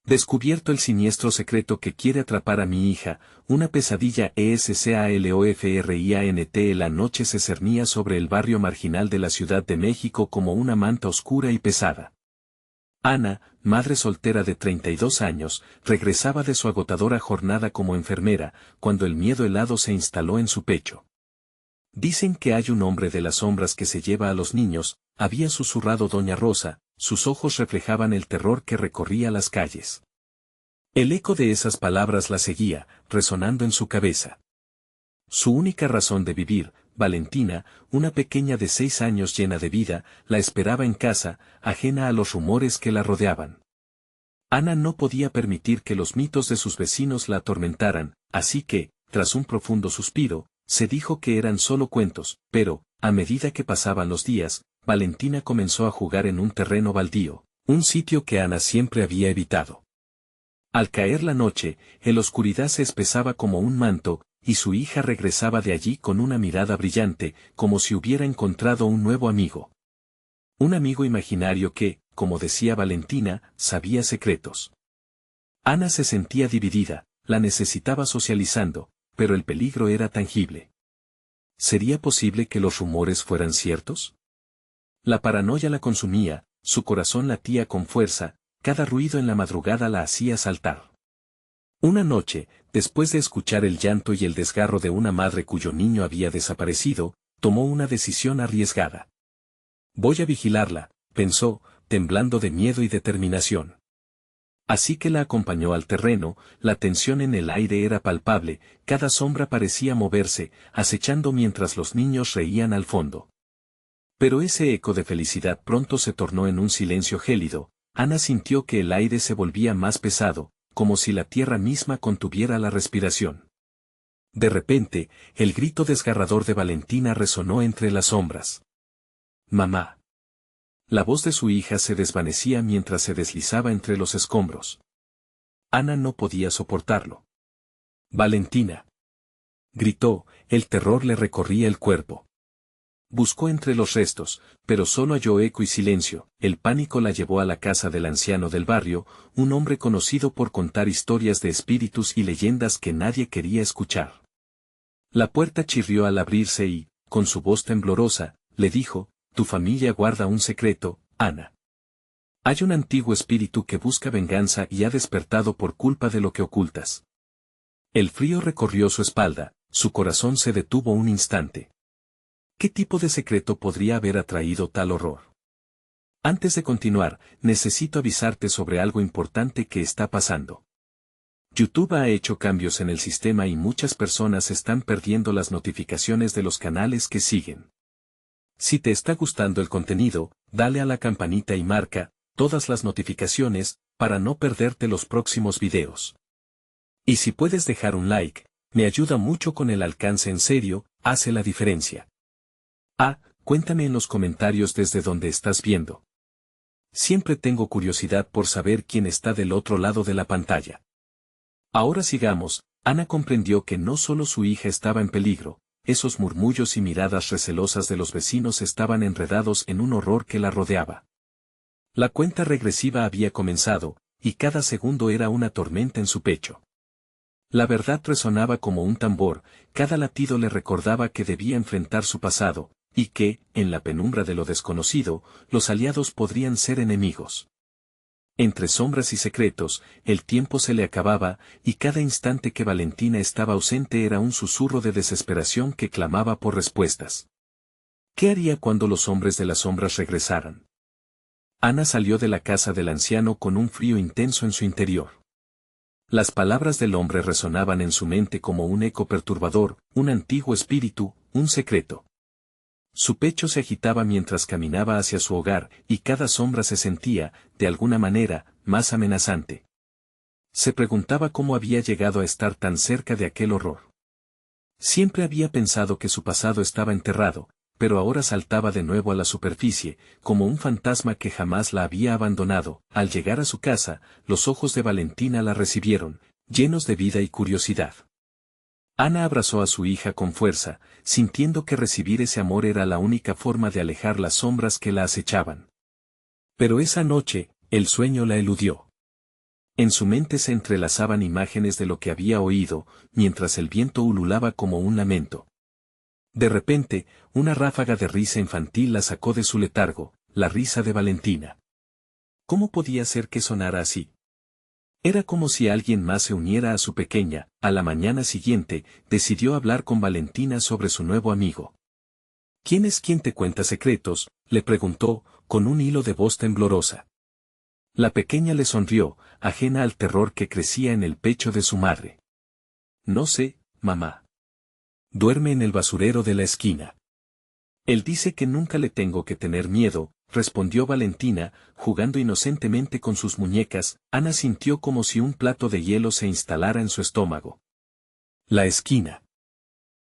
Descubierto el siniestro secreto que quiere atrapar a mi hija, una pesadilla escalofriant. La noche se cernía sobre el barrio marginal de la Ciudad de México como una manta oscura y pesada. Ana, madre soltera de 32 años, regresaba de su agotadora jornada como enfermera, cuando el miedo helado se instaló en su pecho. Dicen que hay un hombre de las sombras que se lleva a los niños, había susurrado doña Rosa, sus ojos reflejaban el terror que recorría las calles. El eco de esas palabras la seguía, resonando en su cabeza. Su única razón de vivir, Valentina, una pequeña de 6 años llena de vida, la esperaba en casa, ajena a los rumores que la rodeaban. Ana no podía permitir que los mitos de sus vecinos la atormentaran, así que, tras un profundo suspiro, se dijo que eran solo cuentos, pero, a medida que pasaban los días, Valentina comenzó a jugar en un terreno baldío, un sitio que Ana siempre había evitado. Al caer la noche, la oscuridad se espesaba como un manto, y su hija regresaba de allí con una mirada brillante, como si hubiera encontrado un nuevo amigo. Un amigo imaginario que, como decía Valentina, sabía secretos. Ana se sentía dividida, la necesitaba socializando, pero el peligro era tangible. ¿Sería posible que los rumores fueran ciertos? La paranoia la consumía, su corazón latía con fuerza, cada ruido en la madrugada la hacía saltar. Una noche, después de escuchar el llanto y el desgarro de una madre cuyo niño había desaparecido, tomó una decisión arriesgada. Voy a vigilarla, pensó, temblando de miedo y determinación. Así que la acompañó al terreno, la tensión en el aire era palpable, cada sombra parecía moverse, acechando mientras los niños reían al fondo. Pero ese eco de felicidad pronto se tornó en un silencio gélido. Ana sintió que el aire se volvía más pesado, como si la tierra misma contuviera la respiración. De repente, el grito desgarrador de Valentina resonó entre las sombras. ¡Mamá! La voz de su hija se desvanecía mientras se deslizaba entre los escombros. Ana no podía soportarlo. ¡Valentina! Gritó, el terror le recorría el cuerpo. Buscó entre los restos, pero solo halló eco y silencio. El pánico la llevó a la casa del anciano del barrio, un hombre conocido por contar historias de espíritus y leyendas que nadie quería escuchar. La puerta chirrió al abrirse y, con su voz temblorosa, le dijo, «Tu familia guarda un secreto, Ana. Hay un antiguo espíritu que busca venganza y ha despertado por culpa de lo que ocultas». El frío recorrió su espalda, su corazón se detuvo un instante. ¿Qué tipo de secreto podría haber atraído tal horror? Antes de continuar, necesito avisarte sobre algo importante que está pasando. YouTube ha hecho cambios en el sistema y muchas personas están perdiendo las notificaciones de los canales que siguen. Si te está gustando el contenido, dale a la campanita y marca todas las notificaciones para no perderte los próximos videos. Y si puedes dejar un like, me ayuda mucho con el alcance, en serio, hace la diferencia. Cuéntame en los comentarios desde donde estás viendo. Siempre tengo curiosidad por saber quién está del otro lado de la pantalla. Ahora sigamos. Ana comprendió que no solo su hija estaba en peligro, esos murmullos y miradas recelosas de los vecinos estaban enredados en un horror que la rodeaba. La cuenta regresiva había comenzado, y cada segundo era una tormenta en su pecho. La verdad resonaba como un tambor, cada latido le recordaba que debía enfrentar su pasado, y que, en la penumbra de lo desconocido, los aliados podrían ser enemigos. Entre sombras y secretos, el tiempo se le acababa, y cada instante que Valentina estaba ausente era un susurro de desesperación que clamaba por respuestas. ¿Qué haría cuando los hombres de las sombras regresaran? Ana salió de la casa del anciano con un frío intenso en su interior. Las palabras del hombre resonaban en su mente como un eco perturbador, un antiguo espíritu, un secreto. Su pecho se agitaba mientras caminaba hacia su hogar, y cada sombra se sentía, de alguna manera, más amenazante. Se preguntaba cómo había llegado a estar tan cerca de aquel horror. Siempre había pensado que su pasado estaba enterrado, pero ahora saltaba de nuevo a la superficie, como un fantasma que jamás la había abandonado. Al llegar a su casa, los ojos de Valentina la recibieron, llenos de vida y curiosidad. Ana abrazó a su hija con fuerza, sintiendo que recibir ese amor era la única forma de alejar las sombras que la acechaban. Pero esa noche, el sueño la eludió. En su mente se entrelazaban imágenes de lo que había oído, mientras el viento ululaba como un lamento. De repente, una ráfaga de risa infantil la sacó de su letargo, la risa de Valentina. ¿Cómo podía ser que sonara así? Era como si alguien más se uniera a su pequeña. A la mañana siguiente, decidió hablar con Valentina sobre su nuevo amigo. ¿Quién es quien te cuenta secretos?, le preguntó, con un hilo de voz temblorosa. La pequeña le sonrió, ajena al terror que crecía en el pecho de su madre. No sé, mamá. Duerme en el basurero de la esquina. Él dice que nunca le tengo que tener miedo, respondió Valentina, jugando inocentemente con sus muñecas. Ana sintió como si un plato de hielo se instalara en su estómago. La esquina.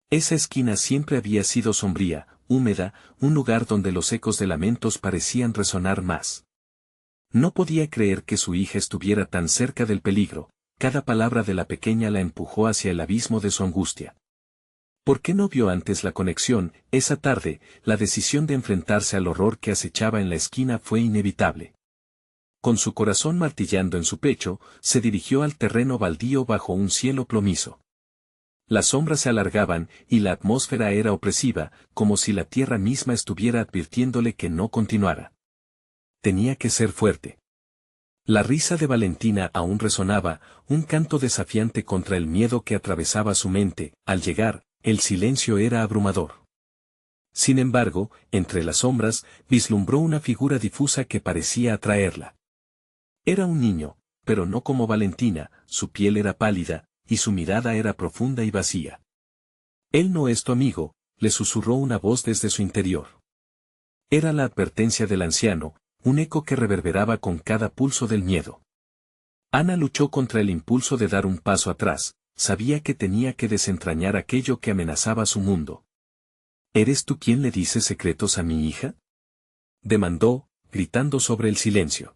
Esa esquina siempre había sido sombría, húmeda, un lugar donde los ecos de lamentos parecían resonar más. No podía creer que su hija estuviera tan cerca del peligro. Cada palabra de la pequeña la empujó hacia el abismo de su angustia. ¿Por qué no vio antes la conexión? Esa tarde, la decisión de enfrentarse al horror que acechaba en la esquina fue inevitable. Con su corazón martillando en su pecho, se dirigió al terreno baldío bajo un cielo plomizo. Las sombras se alargaban, y la atmósfera era opresiva, como si la tierra misma estuviera advirtiéndole que no continuara. Tenía que ser fuerte. La risa de Valentina aún resonaba, un canto desafiante contra el miedo que atravesaba su mente. Al llegar, el silencio era abrumador. Sin embargo, entre las sombras, vislumbró una figura difusa que parecía atraerla. Era un niño, pero no como Valentina, su piel era pálida, y su mirada era profunda y vacía. Él no es tu amigo, le susurró una voz desde su interior. Era la advertencia del anciano, un eco que reverberaba con cada pulso del miedo. Ana luchó contra el impulso de dar un paso atrás. Sabía que tenía que desentrañar aquello que amenazaba su mundo. ¿Eres tú quien le dice secretos a mi hija?, demandó, gritando sobre el silencio.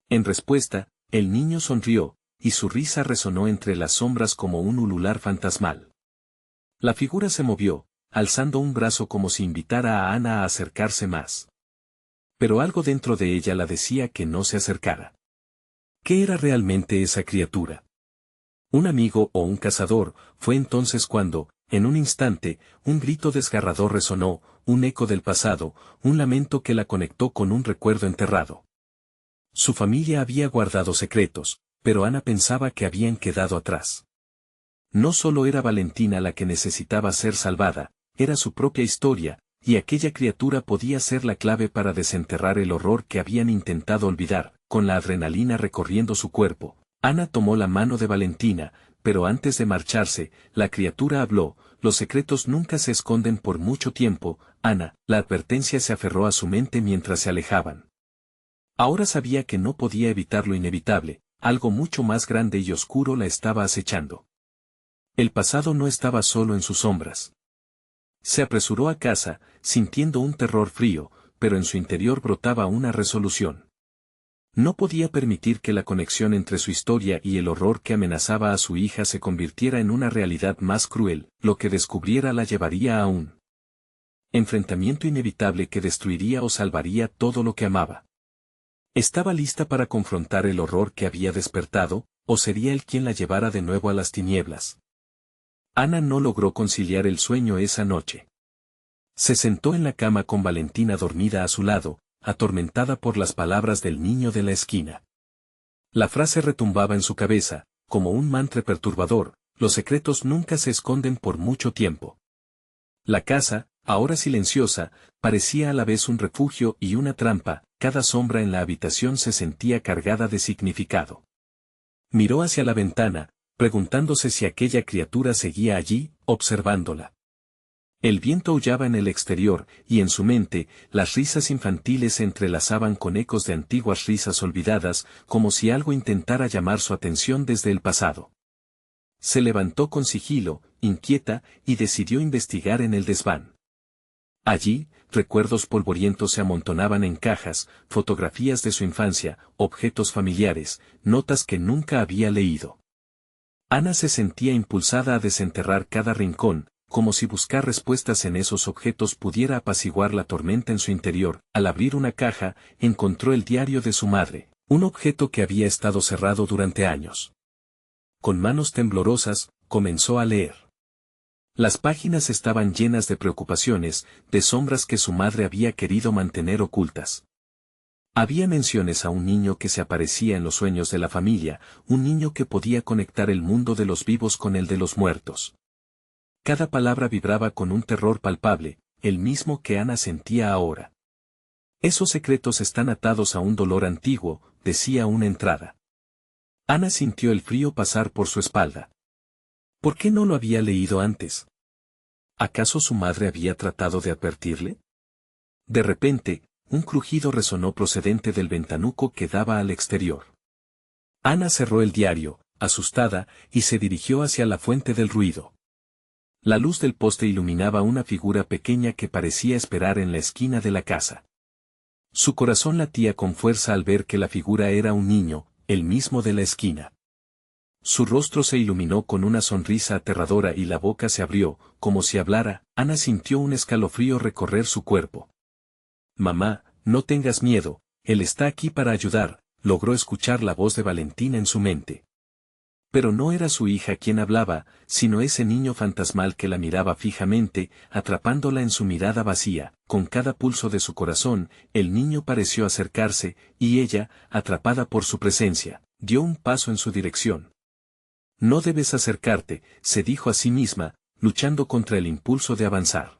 En respuesta, el niño sonrió, y su risa resonó entre las sombras como un ulular fantasmal. La figura se movió, alzando un brazo como si invitara a Ana a acercarse más. Pero algo dentro de ella la decía que no se acercara. ¿Qué era realmente esa criatura? ¿Un amigo o un cazador? Fue entonces cuando, en un instante, un grito desgarrador resonó, un eco del pasado, un lamento que la conectó con un recuerdo enterrado. Su familia había guardado secretos, pero Ana pensaba que habían quedado atrás. No solo era Valentina la que necesitaba ser salvada, era su propia historia, y aquella criatura podía ser la clave para desenterrar el horror que habían intentado olvidar. Con la adrenalina recorriendo su cuerpo, Ana tomó la mano de Valentina, pero antes de marcharse, la criatura habló: los secretos nunca se esconden por mucho tiempo, Ana. La advertencia se aferró a su mente mientras se alejaban. Ahora sabía que no podía evitar lo inevitable, algo mucho más grande y oscuro la estaba acechando. El pasado no estaba solo en sus sombras. Se apresuró a casa, sintiendo un terror frío, pero en su interior brotaba una resolución. No podía permitir que la conexión entre su historia y el horror que amenazaba a su hija se convirtiera en una realidad más cruel. Lo que descubriera la llevaría a un enfrentamiento inevitable que destruiría o salvaría todo lo que amaba. ¿Estaba lista para confrontar el horror que había despertado, o sería él quien la llevara de nuevo a las tinieblas? Ana no logró conciliar el sueño esa noche. Se sentó en la cama con Valentina dormida a su lado, atormentada por las palabras del niño de la esquina. La frase retumbaba en su cabeza, como un mantra perturbador: los secretos nunca se esconden por mucho tiempo. La casa, ahora silenciosa, parecía a la vez un refugio y una trampa. Cada sombra en la habitación se sentía cargada de significado. Miró hacia la ventana, preguntándose si aquella criatura seguía allí, observándola. El viento aullaba en el exterior, y en su mente, las risas infantiles se entrelazaban con ecos de antiguas risas olvidadas, como si algo intentara llamar su atención desde el pasado. Se levantó con sigilo, inquieta, y decidió investigar en el desván. Allí, recuerdos polvorientos se amontonaban en cajas, fotografías de su infancia, objetos familiares, notas que nunca había leído. Ana se sentía impulsada a desenterrar cada rincón, como si buscar respuestas en esos objetos pudiera apaciguar la tormenta en su interior. Al abrir una caja, encontró el diario de su madre. Un objeto que había estado cerrado durante años. Con manos temblorosas, comenzó a leer. Las páginas estaban llenas de preocupaciones, de sombras que su madre había querido mantener ocultas. Había menciones a un niño que se aparecía en los sueños de la familia, un niño que podía conectar el mundo de los vivos con el de los muertos. Cada palabra vibraba con un terror palpable, el mismo que Ana sentía ahora. Esos secretos están atados a un dolor antiguo, decía una entrada. Ana sintió el frío pasar por su espalda. ¿Por qué no lo había leído antes? ¿Acaso su madre había tratado de advertirle? De repente, un crujido resonó procedente del ventanuco que daba al exterior. Ana cerró el diario, asustada, y se dirigió hacia la fuente del ruido. La luz del poste iluminaba una figura pequeña que parecía esperar en la esquina de la casa. Su corazón latía con fuerza al ver que la figura era un niño, el mismo de la esquina. Su rostro se iluminó con una sonrisa aterradora y la boca se abrió, como si hablara. Ana sintió un escalofrío recorrer su cuerpo. «Mamá, no tengas miedo, él está aquí para ayudar», logró escuchar la voz de Valentina en su mente. Pero no era su hija quien hablaba, sino ese niño fantasmal que la miraba fijamente, atrapándola en su mirada vacía. Con cada pulso de su corazón, el niño pareció acercarse, y ella, atrapada por su presencia, dio un paso en su dirección. «No debes acercarte», se dijo a sí misma, luchando contra el impulso de avanzar.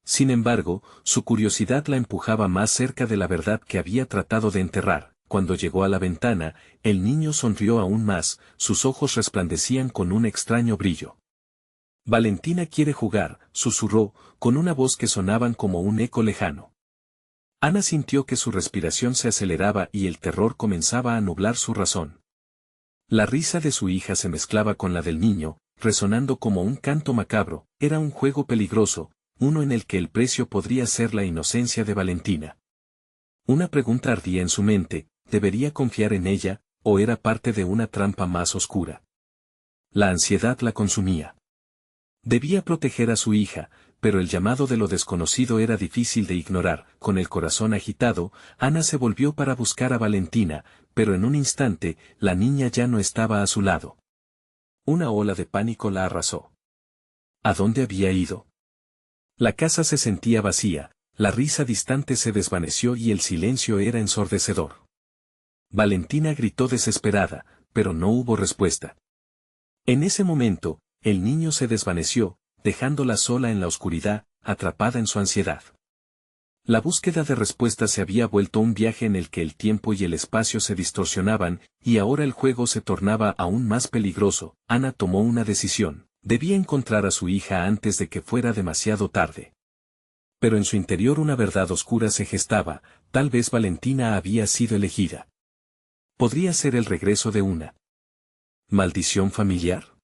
Sin embargo, su curiosidad la empujaba más cerca de la verdad que había tratado de enterrar. Cuando llegó a la ventana, el niño sonrió aún más, sus ojos resplandecían con un extraño brillo. «Valentina quiere jugar», susurró, con una voz que sonaban como un eco lejano. Ana sintió que su respiración se aceleraba y el terror comenzaba a nublar su razón. La risa de su hija se mezclaba con la del niño, resonando como un canto macabro. Era un juego peligroso, uno en el que el precio podría ser la inocencia de Valentina. Una pregunta ardía en su mente: ¿debería confiar en ella, o era parte de una trampa más oscura? La ansiedad la consumía. Debía proteger a su hija, pero el llamado de lo desconocido era difícil de ignorar. Con el corazón agitado, Ana se volvió para buscar a Valentina, pero en un instante, la niña ya no estaba a su lado. Una ola de pánico la arrasó. ¿A dónde había ido? La casa se sentía vacía, la risa distante se desvaneció y el silencio era ensordecedor. Valentina gritó desesperada, pero no hubo respuesta. En ese momento, el niño se desvaneció, dejándola sola en la oscuridad, atrapada en su ansiedad. La búsqueda de respuestas se había vuelto un viaje en el que el tiempo y el espacio se distorsionaban, y ahora el juego se tornaba aún más peligroso. Ana tomó una decisión: debía encontrar a su hija antes de que fuera demasiado tarde. Pero en su interior una verdad oscura se gestaba: tal vez Valentina había sido elegida. ¿Podría ser el regreso de una maldición familiar?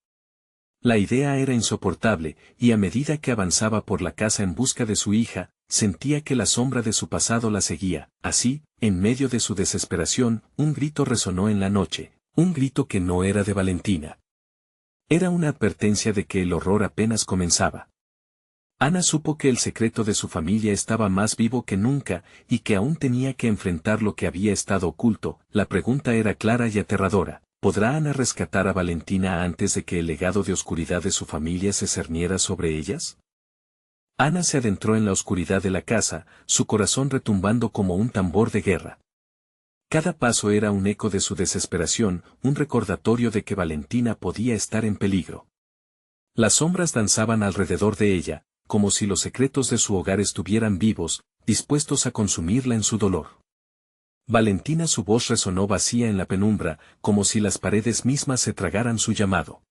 La idea era insoportable, y a medida que avanzaba por la casa en busca de su hija, sentía que la sombra de su pasado la seguía. Así, en medio de su desesperación, un grito resonó en la noche, un grito que no era de Valentina. Era una advertencia de que el horror apenas comenzaba. Ana supo que el secreto de su familia estaba más vivo que nunca, y que aún tenía que enfrentar lo que había estado oculto. La pregunta era clara y aterradora: ¿podrá Ana rescatar a Valentina antes de que el legado de oscuridad de su familia se cerniera sobre ellas? Ana se adentró en la oscuridad de la casa, su corazón retumbando como un tambor de guerra. Cada paso era un eco de su desesperación, un recordatorio de que Valentina podía estar en peligro. Las sombras danzaban alrededor de ella, como si los secretos de su hogar estuvieran vivos, dispuestos a consumirla en su dolor. Valentina, su voz resonó vacía en la penumbra, como si las paredes mismas se tragaran su llamado.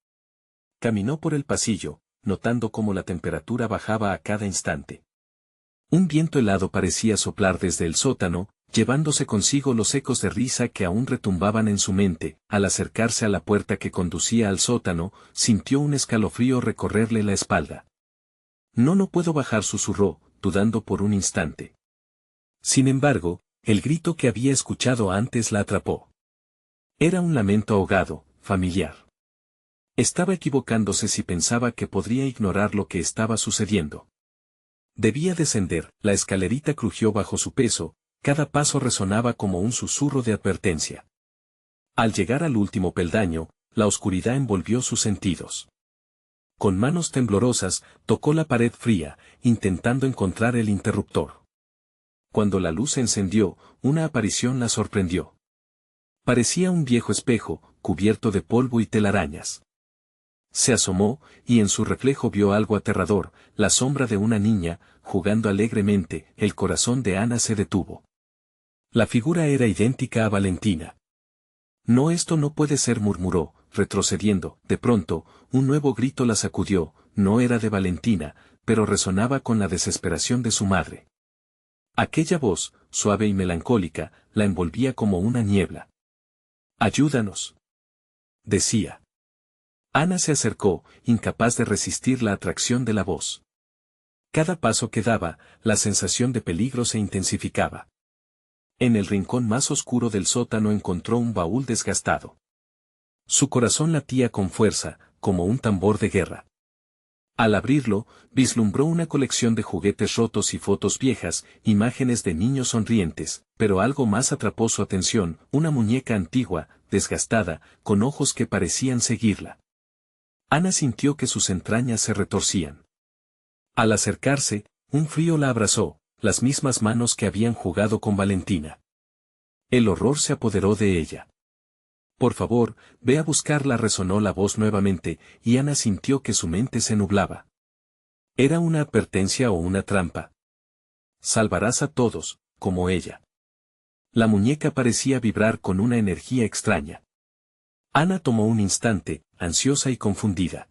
Caminó por el pasillo, notando cómo la temperatura bajaba a cada instante. Un viento helado parecía soplar desde el sótano, llevándose consigo los ecos de risa que aún retumbaban en su mente. Al acercarse a la puerta que conducía al sótano, sintió un escalofrío recorrerle la espalda. No puedo bajar», susurró, dudando por un instante. Sin embargo, el grito que había escuchado antes la atrapó. Era un lamento ahogado, familiar. Estaba equivocándose si pensaba que podría ignorar lo que estaba sucediendo. Debía descender. La escalerita crujió bajo su peso, cada paso resonaba como un susurro de advertencia. Al llegar al último peldaño, la oscuridad envolvió sus sentidos. Con manos temblorosas, tocó la pared fría, intentando encontrar el interruptor. Cuando la luz se encendió, una aparición la sorprendió. Parecía un viejo espejo, cubierto de polvo y telarañas. Se asomó, y en su reflejo vio algo aterrador, la sombra de una niña, jugando alegremente. El corazón de Ana se detuvo. La figura era idéntica a Valentina. No, esto no puede ser, murmuró, retrocediendo. De pronto, un nuevo grito la sacudió. No era de Valentina, pero resonaba con la desesperación de su madre. Aquella voz, suave y melancólica, la envolvía como una niebla. «Ayúdanos», decía. Ana se acercó, incapaz de resistir la atracción de la voz. Cada paso que daba, la sensación de peligro se intensificaba. En el rincón más oscuro del sótano encontró un baúl desgastado. Su corazón latía con fuerza, como un tambor de guerra. Al abrirlo, vislumbró una colección de juguetes rotos y fotos viejas, imágenes de niños sonrientes, pero algo más atrapó su atención, una muñeca antigua, desgastada, con ojos que parecían seguirla. Ana sintió que sus entrañas se retorcían. Al acercarse, un frío la abrazó, las mismas manos que habían jugado con Valentina. El horror se apoderó de ella. «Por favor, ve a buscarla», resonó la voz nuevamente, y Ana sintió que su mente se nublaba. ¿Era una advertencia o una trampa? «Salvarás a todos, como ella». La muñeca parecía vibrar con una energía extraña. Ana tomó un instante, ansiosa y confundida.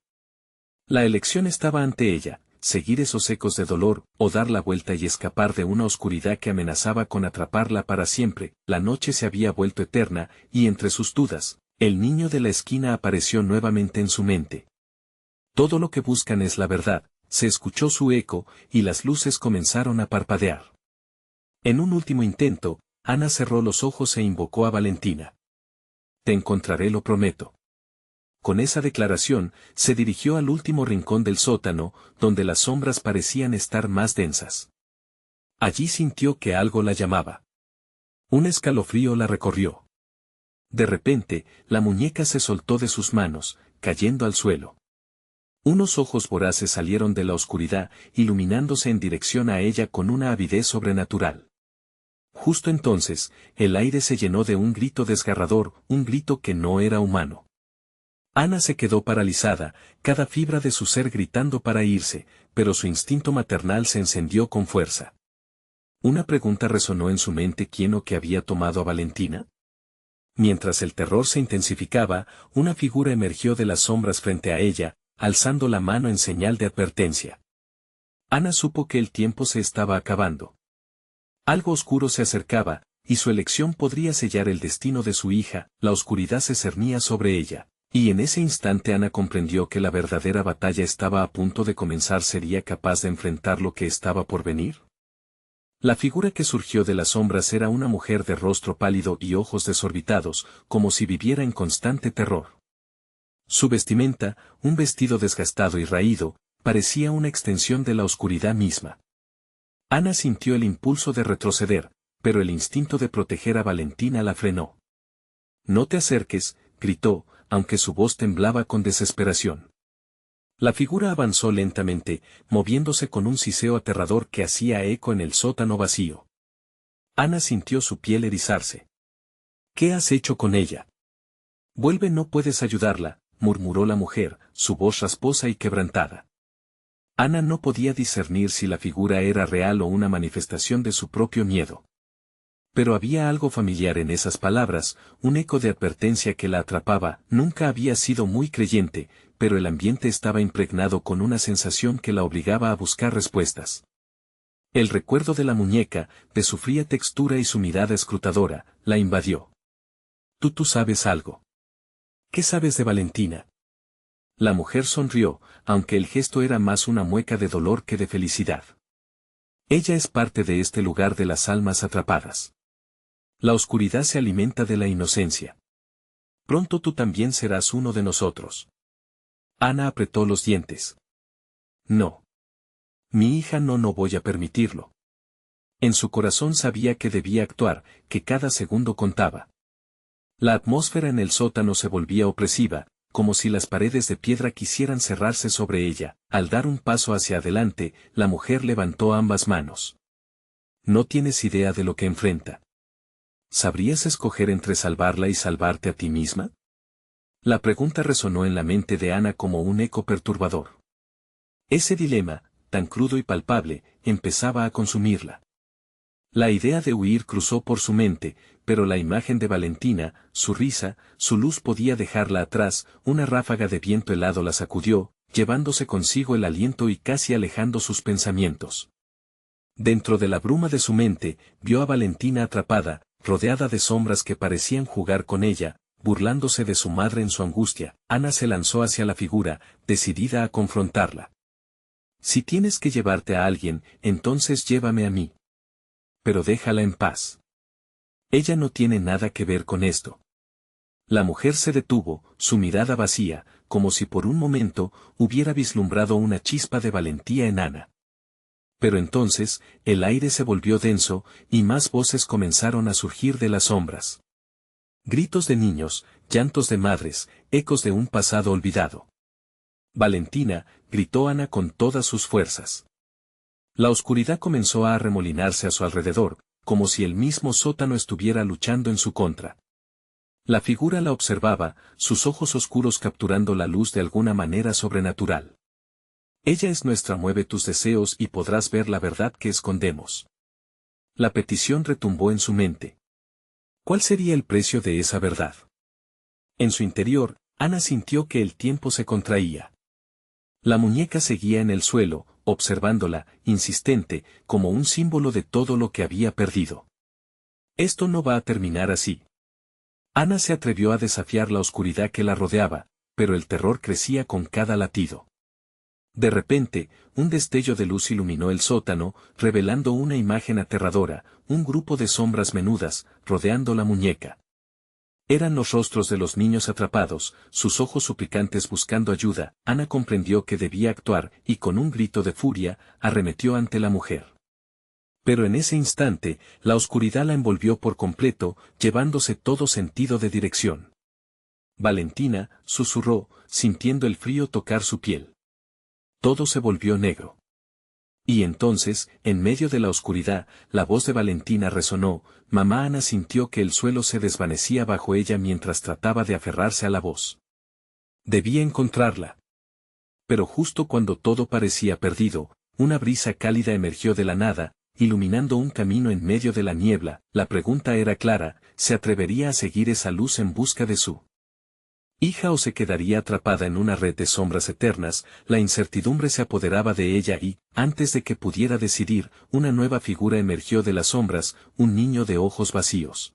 La elección estaba ante ella: seguir esos ecos de dolor, o dar la vuelta y escapar de una oscuridad que amenazaba con atraparla para siempre. La noche se había vuelto eterna, y entre sus dudas, el niño de la esquina apareció nuevamente en su mente. «Todo lo que buscan es la verdad», se escuchó su eco, y las luces comenzaron a parpadear. En un último intento, Ana cerró los ojos e invocó a Valentina. «Te encontraré, lo prometo». Con esa declaración, se dirigió al último rincón del sótano, donde las sombras parecían estar más densas. Allí sintió que algo la llamaba. Un escalofrío la recorrió. De repente, la muñeca se soltó de sus manos, cayendo al suelo. Unos ojos voraces salieron de la oscuridad, iluminándose en dirección a ella con una avidez sobrenatural. Justo entonces, el aire se llenó de un grito desgarrador, un grito que no era humano. Ana se quedó paralizada, cada fibra de su ser gritando para irse, pero su instinto maternal se encendió con fuerza. Una pregunta resonó en su mente: ¿quién o qué había tomado a Valentina? Mientras el terror se intensificaba, una figura emergió de las sombras frente a ella, alzando la mano en señal de advertencia. Ana supo que el tiempo se estaba acabando. Algo oscuro se acercaba, y su elección podría sellar el destino de su hija. La oscuridad se cernía sobre ella. Y en ese instante Ana comprendió que la verdadera batalla estaba a punto de comenzar. ¿Sería capaz de enfrentar lo que estaba por venir? La figura que surgió de las sombras era una mujer de rostro pálido y ojos desorbitados, como si viviera en constante terror. Su vestimenta, un vestido desgastado y raído, parecía una extensión de la oscuridad misma. Ana sintió el impulso de retroceder, pero el instinto de proteger a Valentina la frenó. «No te acerques», gritó, aunque su voz temblaba con desesperación. La figura avanzó lentamente, moviéndose con un siseo aterrador que hacía eco en el sótano vacío. Ana sintió su piel erizarse. «¿Qué has hecho con ella?» «Vuelve, no puedes ayudarla», murmuró la mujer, su voz rasposa y quebrantada. Ana no podía discernir si la figura era real o una manifestación de su propio miedo. Pero había algo familiar en esas palabras, un eco de advertencia que la atrapaba. Nunca había sido muy creyente, pero el ambiente estaba impregnado con una sensación que la obligaba a buscar respuestas. El recuerdo de la muñeca, de su fría textura y su mirada escrutadora, la invadió. Tú sabes algo. ¿Qué sabes de Valentina?» La mujer sonrió, aunque el gesto era más una mueca de dolor que de felicidad. «Ella es parte de este lugar de las almas atrapadas. La oscuridad se alimenta de la inocencia. Pronto tú también serás uno de nosotros». Ana apretó los dientes. «No. Mi hija, no voy a permitirlo». En su corazón sabía que debía actuar, que cada segundo contaba. La atmósfera en el sótano se volvía opresiva, como si las paredes de piedra quisieran cerrarse sobre ella. Al dar un paso hacia adelante, la mujer levantó ambas manos. No tienes idea de lo que enfrenta. ¿Sabrías escoger entre salvarla y salvarte a ti misma? La pregunta resonó en la mente de Ana como un eco perturbador. Ese dilema, tan crudo y palpable, empezaba a consumirla. La idea de huir cruzó por su mente, pero la imagen de Valentina, su risa, su luz podía dejarla atrás. Una ráfaga de viento helado la sacudió, llevándose consigo el aliento y casi alejando sus pensamientos. Dentro de la bruma de su mente, vio a Valentina atrapada, rodeada de sombras que parecían jugar con ella, burlándose de su madre en su angustia. Ana se lanzó hacia la figura, decidida a confrontarla. Si tienes que llevarte a alguien, entonces llévame a mí. Pero déjala en paz. Ella no tiene nada que ver con esto. La mujer se detuvo, su mirada vacía, como si por un momento hubiera vislumbrado una chispa de valentía en Ana. Pero entonces, el aire se volvió denso, y más voces comenzaron a surgir de las sombras. Gritos de niños, llantos de madres, ecos de un pasado olvidado. Valentina, gritó Ana con todas sus fuerzas. La oscuridad comenzó a arremolinarse a su alrededor, como si el mismo sótano estuviera luchando en su contra. La figura la observaba, sus ojos oscuros capturando la luz de alguna manera sobrenatural. Ella es nuestra, mueve tus deseos y podrás ver la verdad que escondemos. La petición retumbó en su mente. ¿Cuál sería el precio de esa verdad? En su interior, Ana sintió que el tiempo se contraía. La muñeca seguía en el suelo, observándola, insistente, como un símbolo de todo lo que había perdido. Esto no va a terminar así. Ana se atrevió a desafiar la oscuridad que la rodeaba, pero el terror crecía con cada latido. De repente, un destello de luz iluminó el sótano, revelando una imagen aterradora, un grupo de sombras menudas, rodeando la muñeca. Eran los rostros de los niños atrapados, sus ojos suplicantes buscando ayuda. Ana comprendió que debía actuar, y con un grito de furia, arremetió ante la mujer. Pero en ese instante, la oscuridad la envolvió por completo, llevándose todo sentido de dirección. Valentina, susurró, sintiendo el frío tocar su piel. Todo se volvió negro. Y entonces, en medio de la oscuridad, la voz de Valentina resonó. Mamá. Ana sintió que el suelo se desvanecía bajo ella mientras trataba de aferrarse a la voz. Debía encontrarla. Pero justo cuando todo parecía perdido, una brisa cálida emergió de la nada, iluminando un camino en medio de la niebla. La pregunta era clara: ¿se atrevería a seguir esa luz en busca de su hija o se quedaría atrapada en una red de sombras eternas? La incertidumbre se apoderaba de ella y, antes de que pudiera decidir, una nueva figura emergió de las sombras, un niño de ojos vacíos.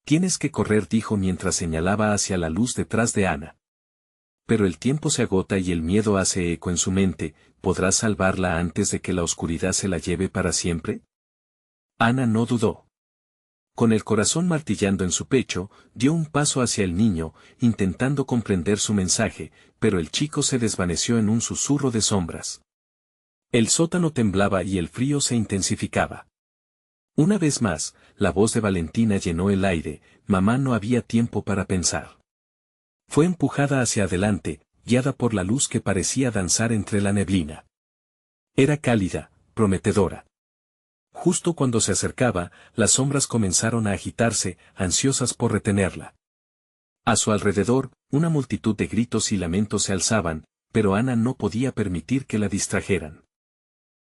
Tienes que correr, dijo mientras señalaba hacia la luz detrás de Ana. Pero el tiempo se agota y el miedo hace eco en su mente. ¿Podrás salvarla antes de que la oscuridad se la lleve para siempre? Ana no dudó. Con el corazón martillando en su pecho, dio un paso hacia el niño, intentando comprender su mensaje, pero el chico se desvaneció en un susurro de sombras. El sótano temblaba y el frío se intensificaba. Una vez más, la voz de Valentina llenó el aire. Mamá no había tiempo para pensar. Fue empujada hacia adelante, guiada por la luz que parecía danzar entre la neblina. Era cálida, prometedora. Justo cuando se acercaba, las sombras comenzaron a agitarse, ansiosas por retenerla. A su alrededor, una multitud de gritos y lamentos se alzaban, pero Ana no podía permitir que la distrajeran.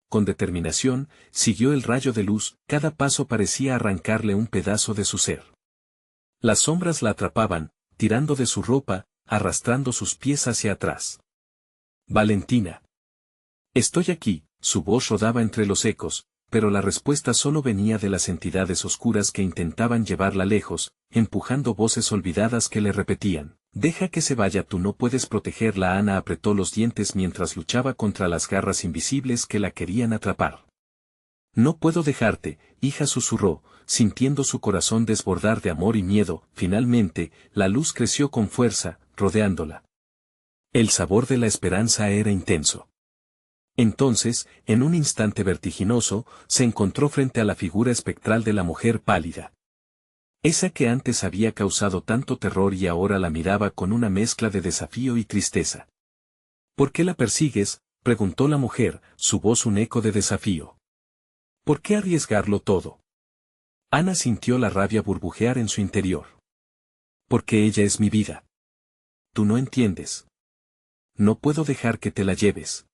Con determinación, siguió el rayo de luz. Cada paso parecía arrancarle un pedazo de su ser. Las sombras la atrapaban, tirando de su ropa, arrastrando sus pies hacia atrás. Valentina. Estoy aquí. Su voz rodaba entre los ecos, pero la respuesta solo venía de las entidades oscuras que intentaban llevarla lejos, empujando voces olvidadas que le repetían: deja que se vaya, tú no puedes protegerla. Ana apretó los dientes mientras luchaba contra las garras invisibles que la querían atrapar. No puedo dejarte, hija, susurró, sintiendo su corazón desbordar de amor y miedo. Finalmente, la luz creció con fuerza, rodeándola. El sabor de la esperanza era intenso. Entonces, en un instante vertiginoso, se encontró frente a la figura espectral de la mujer pálida. Esa que antes había causado tanto terror y ahora la miraba con una mezcla de desafío y tristeza. ¿Por qué la persigues?, preguntó la mujer, su voz un eco de desafío. ¿Por qué arriesgarlo todo? Ana sintió la rabia burbujear en su interior. Porque ella es mi vida. Tú no entiendes. No puedo dejar que te la lleves.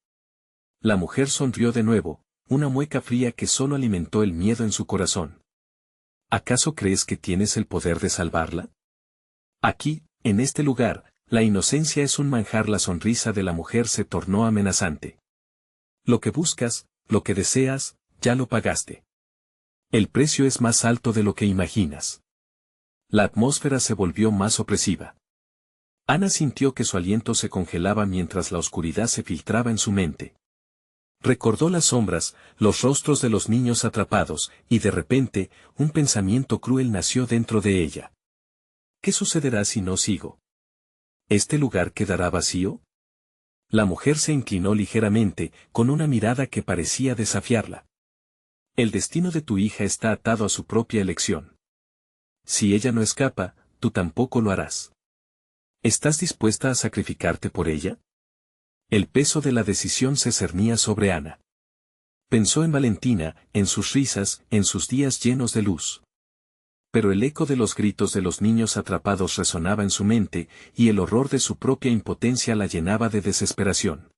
La mujer sonrió de nuevo, una mueca fría que solo alimentó el miedo en su corazón. ¿Acaso crees que tienes el poder de salvarla? Aquí, en este lugar, la inocencia es un manjar. La sonrisa de la mujer se tornó amenazante. Lo que buscas, lo que deseas, ya lo pagaste. El precio es más alto de lo que imaginas. La atmósfera se volvió más opresiva. Ana sintió que su aliento se congelaba mientras la oscuridad se filtraba en su mente. Recordó las sombras, los rostros de los niños atrapados, y de repente, un pensamiento cruel nació dentro de ella. ¿Qué sucederá si no sigo? ¿Este lugar quedará vacío? La mujer se inclinó ligeramente, con una mirada que parecía desafiarla. El destino de tu hija está atado a su propia elección. Si ella no escapa, tú tampoco lo harás. ¿Estás dispuesta a sacrificarte por ella? El peso de la decisión se cernía sobre Ana. Pensó en Valentina, en sus risas, en sus días llenos de luz. Pero el eco de los gritos de los niños atrapados resonaba en su mente, y el horror de su propia impotencia la llenaba de desesperación.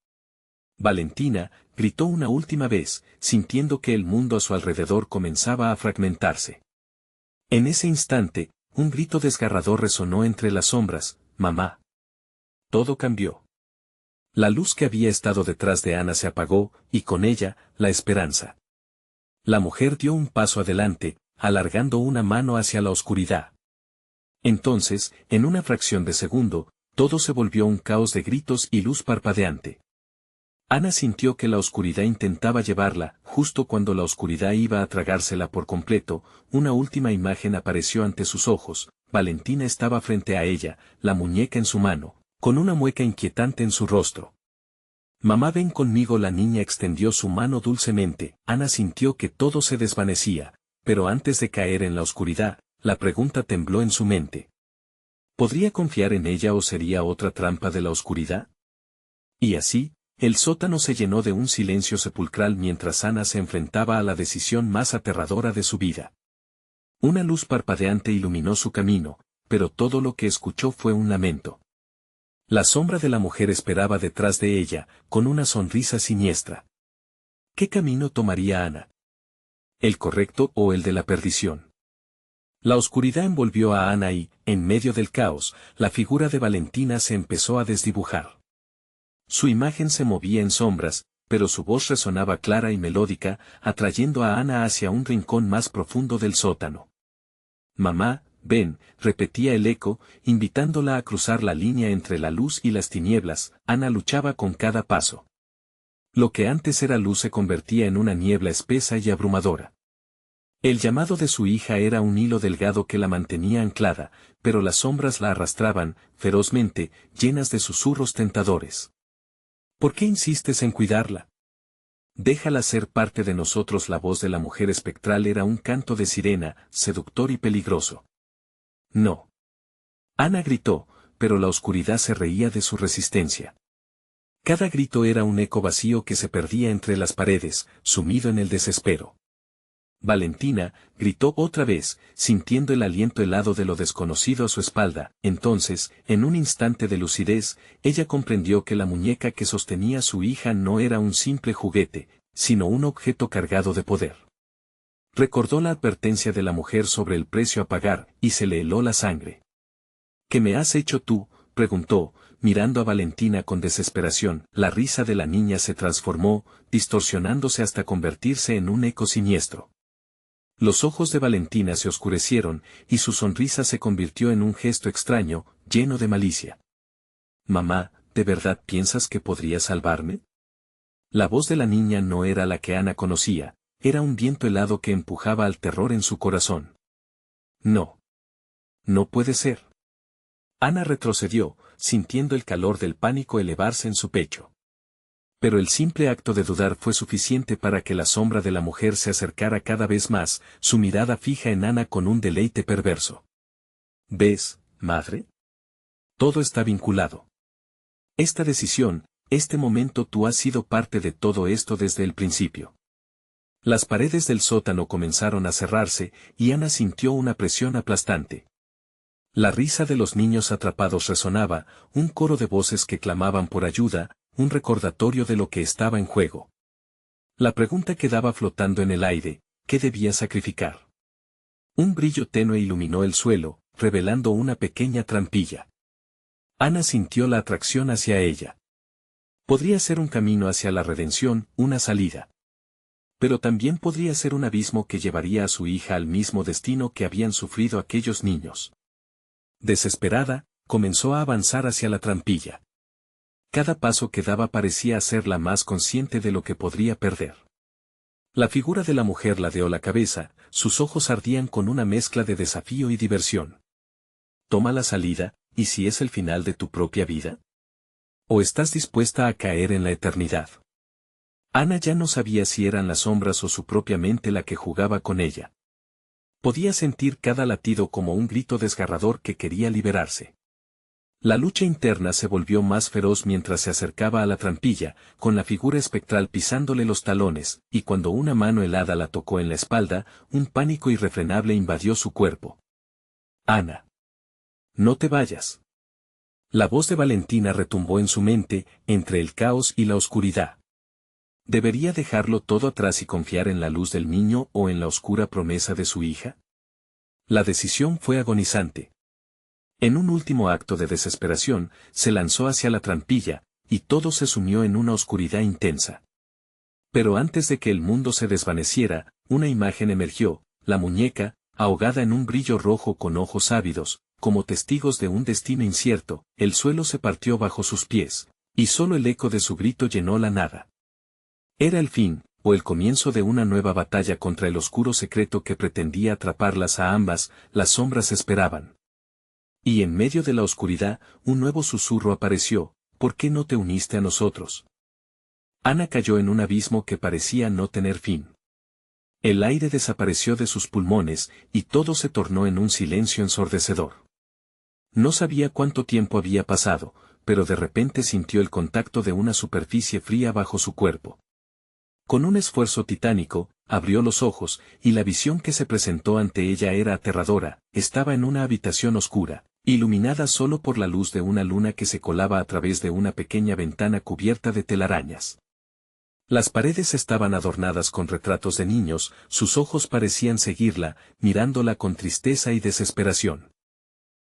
Valentina, gritó una última vez, sintiendo que el mundo a su alrededor comenzaba a fragmentarse. En ese instante, un grito desgarrador resonó entre las sombras: «¡Mamá!». Todo cambió. La luz que había estado detrás de Ana se apagó, y con ella, la esperanza. La mujer dio un paso adelante, alargando una mano hacia la oscuridad. Entonces, en una fracción de segundo, todo se volvió un caos de gritos y luz parpadeante. Ana sintió que la oscuridad intentaba llevarla. Justo cuando la oscuridad iba a tragársela por completo, una última imagen apareció ante sus ojos. Valentina estaba frente a ella, la muñeca en su mano, con una mueca inquietante en su rostro. «Mamá, ven conmigo». La niña extendió su mano dulcemente. Ana sintió que todo se desvanecía, pero antes de caer en la oscuridad, la pregunta tembló en su mente. ¿Podría confiar en ella o sería otra trampa de la oscuridad? Y así, el sótano se llenó de un silencio sepulcral mientras Ana se enfrentaba a la decisión más aterradora de su vida. Una luz parpadeante iluminó su camino, pero todo lo que escuchó fue un lamento. La sombra de la mujer esperaba detrás de ella, con una sonrisa siniestra. ¿Qué camino tomaría Ana? ¿El correcto o el de la perdición? La oscuridad envolvió a Ana y, en medio del caos, la figura de Valentina se empezó a desdibujar. Su imagen se movía en sombras, pero su voz resonaba clara y melódica, atrayendo a Ana hacia un rincón más profundo del sótano. «Mamá, ven», repetía el eco, invitándola a cruzar la línea entre la luz y las tinieblas. Ana luchaba con cada paso. Lo que antes era luz se convertía en una niebla espesa y abrumadora. El llamado de su hija era un hilo delgado que la mantenía anclada, pero las sombras la arrastraban, ferozmente, llenas de susurros tentadores. ¿Por qué insistes en cuidarla? Déjala ser parte de nosotros. La voz de la mujer espectral era un canto de sirena, seductor y peligroso. No. Ana gritó, pero la oscuridad se reía de su resistencia. Cada grito era un eco vacío que se perdía entre las paredes, sumido en el desespero. Valentina, gritó otra vez, sintiendo el aliento helado de lo desconocido a su espalda. Entonces, en un instante de lucidez, ella comprendió que la muñeca que sostenía a su hija no era un simple juguete, sino un objeto cargado de poder. Recordó la advertencia de la mujer sobre el precio a pagar, y se le heló la sangre. «¿Qué me has hecho tú?», preguntó, mirando a Valentina con desesperación. La risa de la niña se transformó, distorsionándose hasta convertirse en un eco siniestro. Los ojos de Valentina se oscurecieron, y su sonrisa se convirtió en un gesto extraño, lleno de malicia. «Mamá, ¿de verdad piensas que podría salvarme?». La voz de la niña no era la que Ana conocía, era un viento helado que empujaba al terror en su corazón. «No. No puede ser». Ana retrocedió, sintiendo el calor del pánico elevarse en su pecho. Pero el simple acto de dudar fue suficiente para que la sombra de la mujer se acercara cada vez más, su mirada fija en Ana con un deleite perverso. ¿Ves, madre? Todo está vinculado. Esta decisión, este momento, tú has sido parte de todo esto desde el principio. Las paredes del sótano comenzaron a cerrarse, y Ana sintió una presión aplastante. La risa de los niños atrapados resonaba, un coro de voces que clamaban por ayuda, un recordatorio de lo que estaba en juego. La pregunta quedaba flotando en el aire: ¿qué debía sacrificar? Un brillo tenue iluminó el suelo, revelando una pequeña trampilla. Ana sintió la atracción hacia ella. Podría ser un camino hacia la redención, una salida. Pero también podría ser un abismo que llevaría a su hija al mismo destino que habían sufrido aquellos niños. Desesperada, comenzó a avanzar hacia la trampilla. Cada paso que daba parecía hacerla más consciente de lo que podría perder. La figura de la mujer ladeó la cabeza, sus ojos ardían con una mezcla de desafío y diversión. Toma la salida, ¿y si es el final de tu propia vida? ¿O estás dispuesta a caer en la eternidad? Ana ya no sabía si eran las sombras o su propia mente la que jugaba con ella. Podía sentir cada latido como un grito desgarrador que quería liberarse. La lucha interna se volvió más feroz mientras se acercaba a la trampilla, con la figura espectral pisándole los talones, y cuando una mano helada la tocó en la espalda, un pánico irrefrenable invadió su cuerpo. Ana. No te vayas. La voz de Valentina retumbó en su mente, entre el caos y la oscuridad. ¿Debería dejarlo todo atrás y confiar en la luz del niño o en la oscura promesa de su hija? La decisión fue agonizante. En un último acto de desesperación, se lanzó hacia la trampilla, y todo se sumió en una oscuridad intensa. Pero antes de que el mundo se desvaneciera, una imagen emergió, la muñeca, ahogada en un brillo rojo con ojos ávidos, como testigos de un destino incierto. El suelo se partió bajo sus pies, y solo el eco de su grito llenó la nada. Era el fin, o el comienzo de una nueva batalla contra el oscuro secreto que pretendía atraparlas a ambas. Las sombras esperaban. Y en medio de la oscuridad, un nuevo susurro apareció: ¿por qué no te uniste a nosotros? Ana cayó en un abismo que parecía no tener fin. El aire desapareció de sus pulmones, y todo se tornó en un silencio ensordecedor. No sabía cuánto tiempo había pasado, pero de repente sintió el contacto de una superficie fría bajo su cuerpo. Con un esfuerzo titánico, abrió los ojos, y la visión que se presentó ante ella era aterradora. Estaba en una habitación oscura, iluminada solo por la luz de una luna que se colaba a través de una pequeña ventana cubierta de telarañas. Las paredes estaban adornadas con retratos de niños, sus ojos parecían seguirla, mirándola con tristeza y desesperación.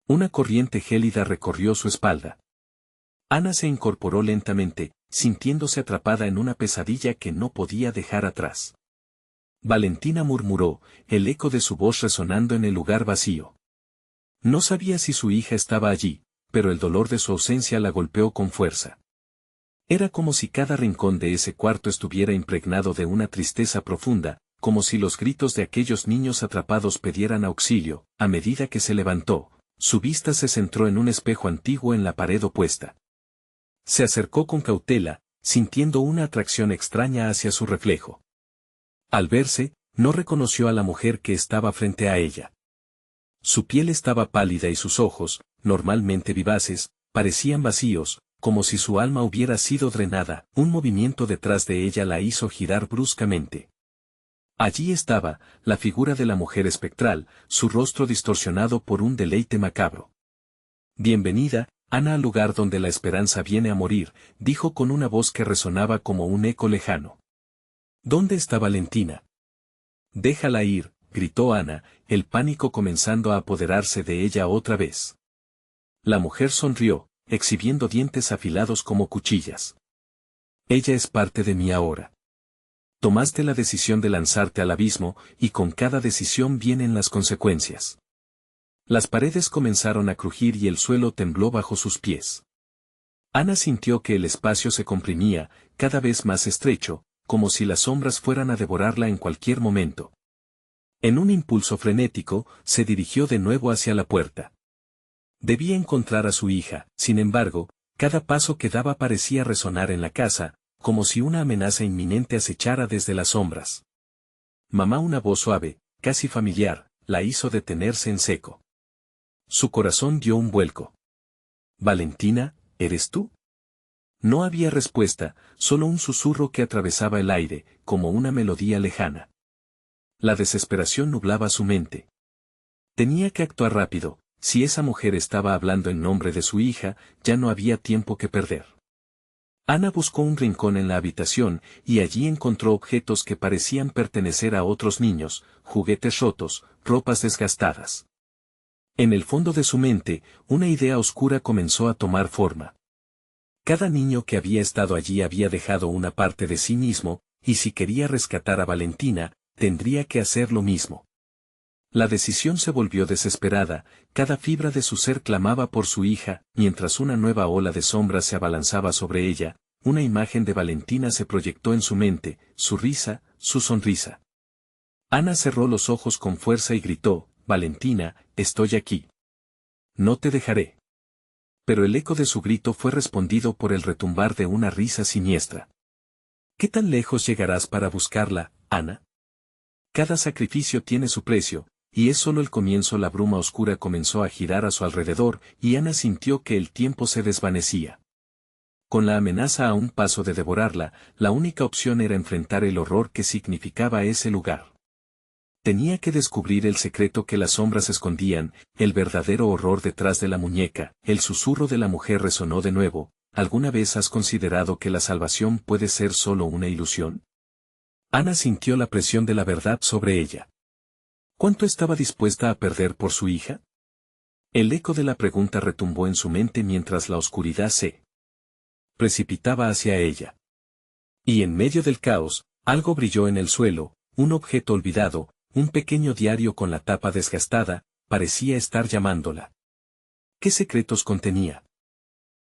Una corriente gélida recorrió su espalda. Ana se incorporó lentamente, sintiéndose atrapada en una pesadilla que no podía dejar atrás. Valentina murmuró, el eco de su voz resonando en el lugar vacío. No sabía si su hija estaba allí, pero el dolor de su ausencia la golpeó con fuerza. Era como si cada rincón de ese cuarto estuviera impregnado de una tristeza profunda, como si los gritos de aquellos niños atrapados pidieran auxilio. A medida que se levantó, su vista se centró en un espejo antiguo en la pared opuesta. Se acercó con cautela, sintiendo una atracción extraña hacia su reflejo. Al verse, no reconoció a la mujer que estaba frente a ella. Su piel estaba pálida y sus ojos, normalmente vivaces, parecían vacíos, como si su alma hubiera sido drenada. Un movimiento detrás de ella la hizo girar bruscamente. Allí estaba, la figura de la mujer espectral, su rostro distorsionado por un deleite macabro. Bienvenida, Ana, al lugar donde la esperanza viene a morir, dijo con una voz que resonaba como un eco lejano. ¿Dónde está Valentina? Déjala ir, gritó Ana, el pánico comenzando a apoderarse de ella otra vez. La mujer sonrió, exhibiendo dientes afilados como cuchillas. Ella es parte de mí ahora. Tomaste la decisión de lanzarte al abismo, y con cada decisión vienen las consecuencias. Las paredes comenzaron a crujir y el suelo tembló bajo sus pies. Ana sintió que el espacio se comprimía, cada vez más estrecho, como si las sombras fueran a devorarla en cualquier momento. En un impulso frenético, se dirigió de nuevo hacia la puerta. Debía encontrar a su hija. Sin embargo, cada paso que daba parecía resonar en la casa, como si una amenaza inminente acechara desde las sombras. Mamá, una voz suave, casi familiar, la hizo detenerse en seco. Su corazón dio un vuelco. Valentina, ¿eres tú? No había respuesta, solo un susurro que atravesaba el aire, como una melodía lejana. La desesperación nublaba su mente. Tenía que actuar rápido, si esa mujer estaba hablando en nombre de su hija, ya no había tiempo que perder. Ana buscó un rincón en la habitación, y allí encontró objetos que parecían pertenecer a otros niños, juguetes rotos, ropas desgastadas. En el fondo de su mente, una idea oscura comenzó a tomar forma. Cada niño que había estado allí había dejado una parte de sí mismo, y si quería rescatar a Valentina, tendría que hacer lo mismo. La decisión se volvió desesperada, cada fibra de su ser clamaba por su hija, mientras una nueva ola de sombras se abalanzaba sobre ella, una imagen de Valentina se proyectó en su mente, su risa, su sonrisa. Ana cerró los ojos con fuerza y gritó, «Valentina, estoy aquí. No te dejaré». Pero el eco de su grito fue respondido por el retumbar de una risa siniestra. «¿Qué tan lejos llegarás para buscarla, Ana? Cada sacrificio tiene su precio». Y es solo el comienzo. La bruma oscura comenzó a girar a su alrededor, y Ana sintió que el tiempo se desvanecía. Con la amenaza a un paso de devorarla, la única opción era enfrentar el horror que significaba ese lugar. Tenía que descubrir el secreto que las sombras escondían, el verdadero horror detrás de la muñeca. El susurro de la mujer resonó de nuevo. ¿Alguna vez has considerado que la salvación puede ser solo una ilusión? Ana sintió la presión de la verdad sobre ella. ¿Cuánto estaba dispuesta a perder por su hija? El eco de la pregunta retumbó en su mente mientras la oscuridad se precipitaba hacia ella. Y en medio del caos, algo brilló en el suelo, un objeto olvidado, un pequeño diario con la tapa desgastada, parecía estar llamándola. ¿Qué secretos contenía?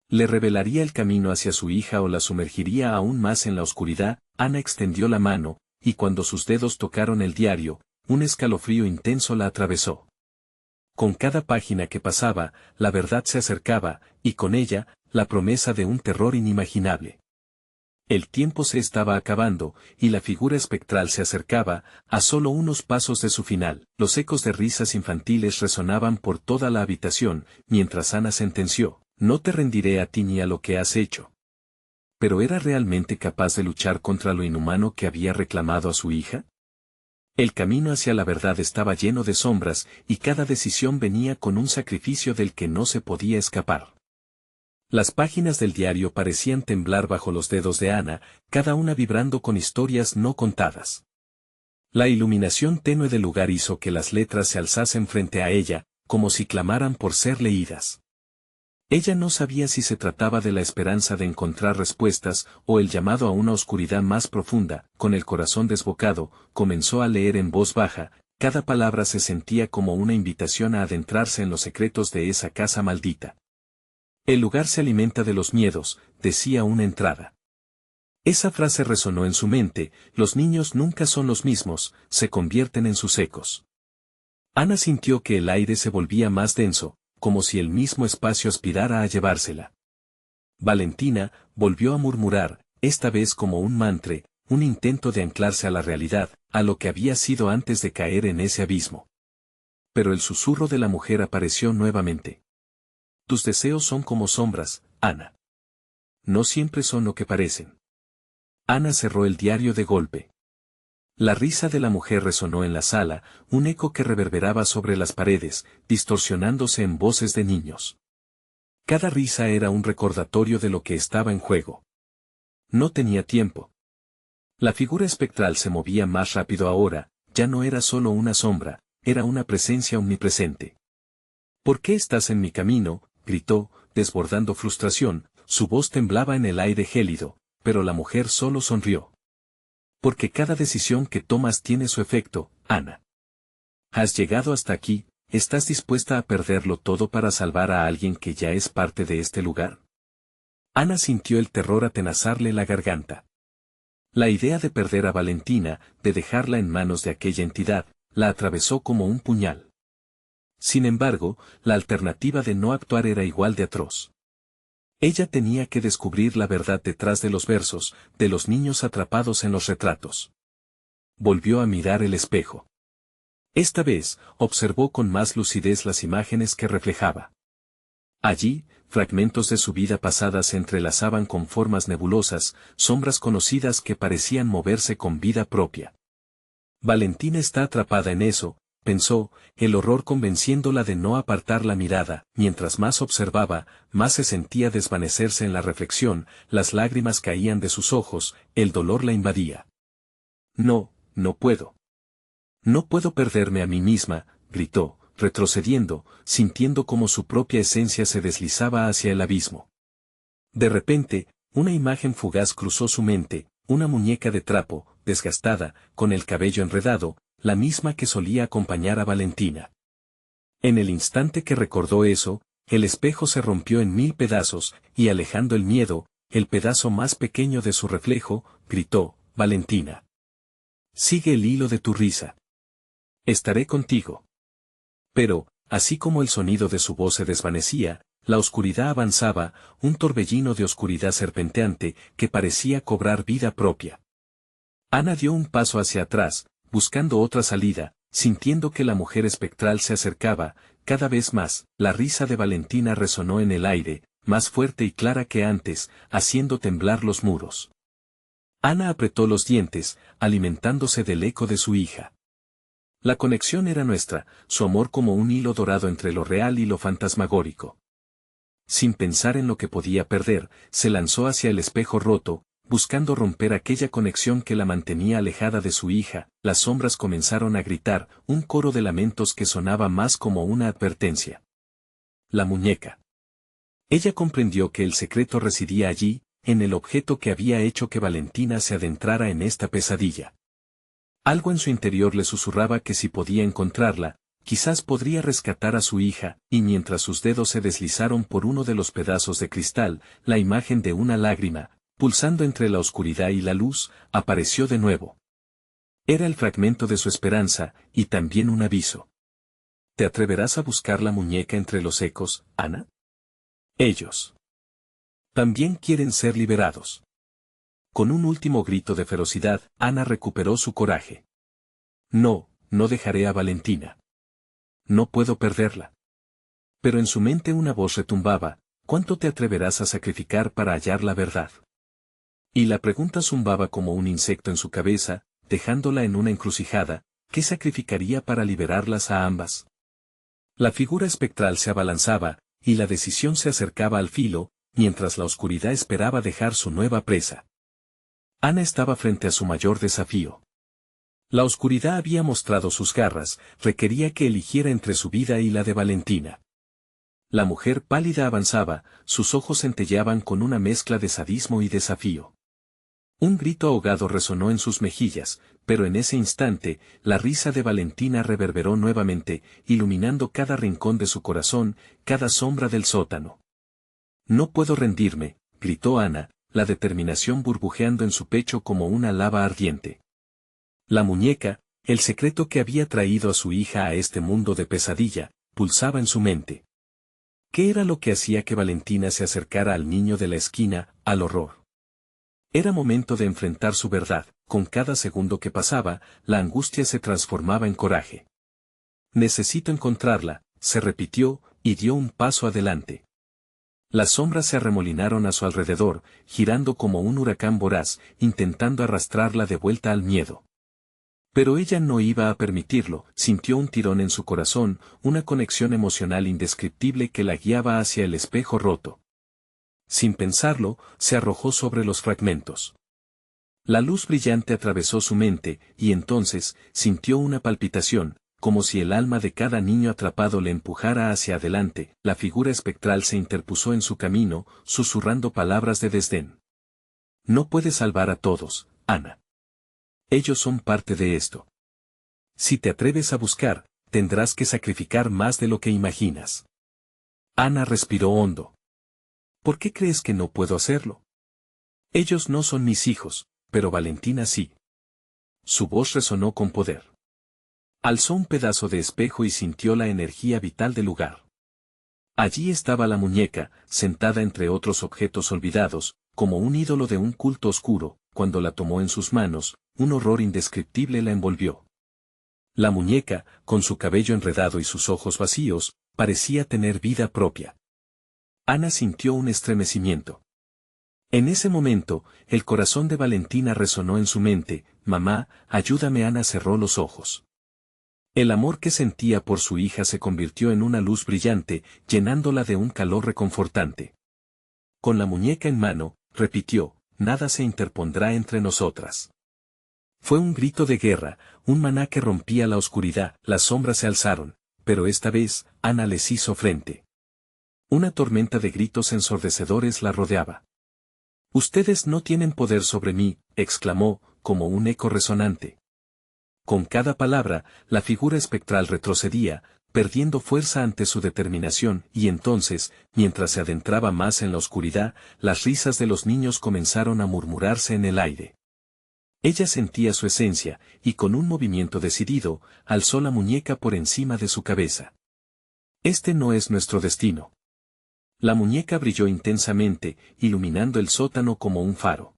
¿Le revelaría el camino hacia su hija o la sumergiría aún más en la oscuridad? Ana extendió la mano, y cuando sus dedos tocaron el diario, un escalofrío intenso la atravesó. Con cada página que pasaba, la verdad se acercaba, y con ella, la promesa de un terror inimaginable. El tiempo se estaba acabando, y la figura espectral se acercaba, a solo unos pasos de su final. Los ecos de risas infantiles resonaban por toda la habitación, mientras Ana sentenció, «No te rendiré a ti ni a lo que has hecho». ¿Pero era realmente capaz de luchar contra lo inhumano que había reclamado a su hija? El camino hacia la verdad estaba lleno de sombras, y cada decisión venía con un sacrificio del que no se podía escapar. Las páginas del diario parecían temblar bajo los dedos de Ana, cada una vibrando con historias no contadas. La iluminación tenue del lugar hizo que las letras se alzasen frente a ella, como si clamaran por ser leídas. Ella no sabía si se trataba de la esperanza de encontrar respuestas o el llamado a una oscuridad más profunda. Con el corazón desbocado, comenzó a leer en voz baja, cada palabra se sentía como una invitación a adentrarse en los secretos de esa casa maldita. El lugar se alimenta de los miedos, decía una entrada. Esa frase resonó en su mente, los niños nunca son los mismos, se convierten en sus ecos. Ana sintió que el aire se volvía más denso, como si el mismo espacio aspirara a llevársela. Valentina, volvió a murmurar, esta vez como un mantra, un intento de anclarse a la realidad, a lo que había sido antes de caer en ese abismo. Pero el susurro de la mujer apareció nuevamente. Tus deseos son como sombras, Ana. No siempre son lo que parecen. Ana cerró el diario de golpe. La risa de la mujer resonó en la sala, un eco que reverberaba sobre las paredes, distorsionándose en voces de niños. Cada risa era un recordatorio de lo que estaba en juego. No tenía tiempo. La figura espectral se movía más rápido ahora, ya no era solo una sombra, era una presencia omnipresente. ¿Por qué estás en mi camino?, gritó, desbordando frustración, su voz temblaba en el aire gélido, pero la mujer solo sonrió. Porque cada decisión que tomas tiene su efecto, Ana. Has llegado hasta aquí, ¿estás dispuesta a perderlo todo para salvar a alguien que ya es parte de este lugar? Ana sintió el terror atenazarle la garganta. La idea de perder a Valentina, de dejarla en manos de aquella entidad, la atravesó como un puñal. Sin embargo, la alternativa de no actuar era igual de atroz. Ella tenía que descubrir la verdad detrás de los versos, de los niños atrapados en los retratos. Volvió a mirar el espejo. Esta vez, observó con más lucidez las imágenes que reflejaba. Allí, fragmentos de su vida pasada se entrelazaban con formas nebulosas, sombras conocidas que parecían moverse con vida propia. Valentina está atrapada en eso, pensó, el horror convenciéndola de no apartar la mirada. Mientras más observaba, más se sentía desvanecerse en la reflexión, las lágrimas caían de sus ojos, el dolor la invadía. No, no puedo. No puedo perderme a mí misma, gritó, retrocediendo, sintiendo como su propia esencia se deslizaba hacia el abismo. De repente, una imagen fugaz cruzó su mente, una muñeca de trapo, desgastada, con el cabello enredado, la misma que solía acompañar a Valentina. En el instante que recordó eso, el espejo se rompió en 1000 pedazos, y alejando el miedo, el pedazo más pequeño de su reflejo, gritó, Valentina. Sigue el hilo de tu risa. Estaré contigo. Pero, así como el sonido de su voz se desvanecía, la oscuridad avanzaba, un torbellino de oscuridad serpenteante que parecía cobrar vida propia. Ana dio un paso hacia atrás, buscando otra salida, sintiendo que la mujer espectral se acercaba, cada vez más. La risa de Valentina resonó en el aire, más fuerte y clara que antes, haciendo temblar los muros. Ana apretó los dientes, alimentándose del eco de su hija. La conexión era nuestra, su amor como un hilo dorado entre lo real y lo fantasmagórico. Sin pensar en lo que podía perder, se lanzó hacia el espejo roto, buscando romper aquella conexión que la mantenía alejada de su hija. Las sombras comenzaron a gritar, un coro de lamentos que sonaba más como una advertencia. La muñeca. Ella comprendió que el secreto residía allí, en el objeto que había hecho que Valentina se adentrara en esta pesadilla. Algo en su interior le susurraba que si podía encontrarla, quizás podría rescatar a su hija, y mientras sus dedos se deslizaron por uno de los pedazos de cristal, la imagen de una lágrima, pulsando entre la oscuridad y la luz, apareció de nuevo. Era el fragmento de su esperanza, y también un aviso. ¿Te atreverás a buscar la muñeca entre los ecos, Ana? Ellos también quieren ser liberados. Con un último grito de ferocidad, Ana recuperó su coraje. No, no dejaré a Valentina. No puedo perderla. Pero en su mente una voz retumbaba, ¿cuánto te atreverás a sacrificar para hallar la verdad? Y la pregunta zumbaba como un insecto en su cabeza, dejándola en una encrucijada, ¿qué sacrificaría para liberarlas a ambas? La figura espectral se abalanzaba, y la decisión se acercaba al filo, mientras la oscuridad esperaba dejar su nueva presa. Ana estaba frente a su mayor desafío. La oscuridad había mostrado sus garras, requería que eligiera entre su vida y la de Valentina. La mujer pálida avanzaba, sus ojos centelleaban con una mezcla de sadismo y desafío. Un grito ahogado resonó en sus mejillas, pero en ese instante, la risa de Valentina reverberó nuevamente, iluminando cada rincón de su corazón, cada sombra del sótano. No puedo rendirme, gritó Ana, la determinación burbujeando en su pecho como una lava ardiente. La muñeca, el secreto que había traído a su hija a este mundo de pesadilla, pulsaba en su mente. ¿Qué era lo que hacía que Valentina se acercara al niño de la esquina, al horror? Era momento de enfrentar su verdad, con cada segundo que pasaba, la angustia se transformaba en coraje. Necesito encontrarla, se repitió, y dio un paso adelante. Las sombras se arremolinaron a su alrededor, girando como un huracán voraz, intentando arrastrarla de vuelta al miedo. Pero ella no iba a permitirlo, sintió un tirón en su corazón, una conexión emocional indescriptible que la guiaba hacia el espejo roto. Sin pensarlo, se arrojó sobre los fragmentos. La luz brillante atravesó su mente, y entonces, sintió una palpitación, como si el alma de cada niño atrapado le empujara hacia adelante. La figura espectral se interpuso en su camino, susurrando palabras de desdén. No puedes salvar a todos, Ana. Ellos son parte de esto. Si te atreves a buscar, tendrás que sacrificar más de lo que imaginas. Ana respiró hondo. ¿Por qué crees que no puedo hacerlo? Ellos no son mis hijos, pero Valentina sí. Su voz resonó con poder. Alzó un pedazo de espejo y sintió la energía vital del lugar. Allí estaba la muñeca, sentada entre otros objetos olvidados, como un ídolo de un culto oscuro. Cuando la tomó en sus manos, un horror indescriptible la envolvió. La muñeca, con su cabello enredado y sus ojos vacíos, parecía tener vida propia. Ana sintió un estremecimiento. En ese momento, el corazón de Valentina resonó en su mente. «Mamá, ayúdame». Ana cerró los ojos. El amor que sentía por su hija se convirtió en una luz brillante, llenándola de un calor reconfortante. Con la muñeca en mano, repitió: «Nada se interpondrá entre nosotras». Fue un grito de guerra, un maná que rompía la oscuridad. Las sombras se alzaron, pero esta vez, Ana les hizo frente. Una tormenta de gritos ensordecedores la rodeaba. «Ustedes no tienen poder sobre mí», exclamó, como un eco resonante. Con cada palabra, la figura espectral retrocedía, perdiendo fuerza ante su determinación, y entonces, mientras se adentraba más en la oscuridad, las risas de los niños comenzaron a murmurarse en el aire. Ella sentía su esencia, y con un movimiento decidido, alzó la muñeca por encima de su cabeza. «Este no es nuestro destino». La muñeca brilló intensamente, iluminando el sótano como un faro.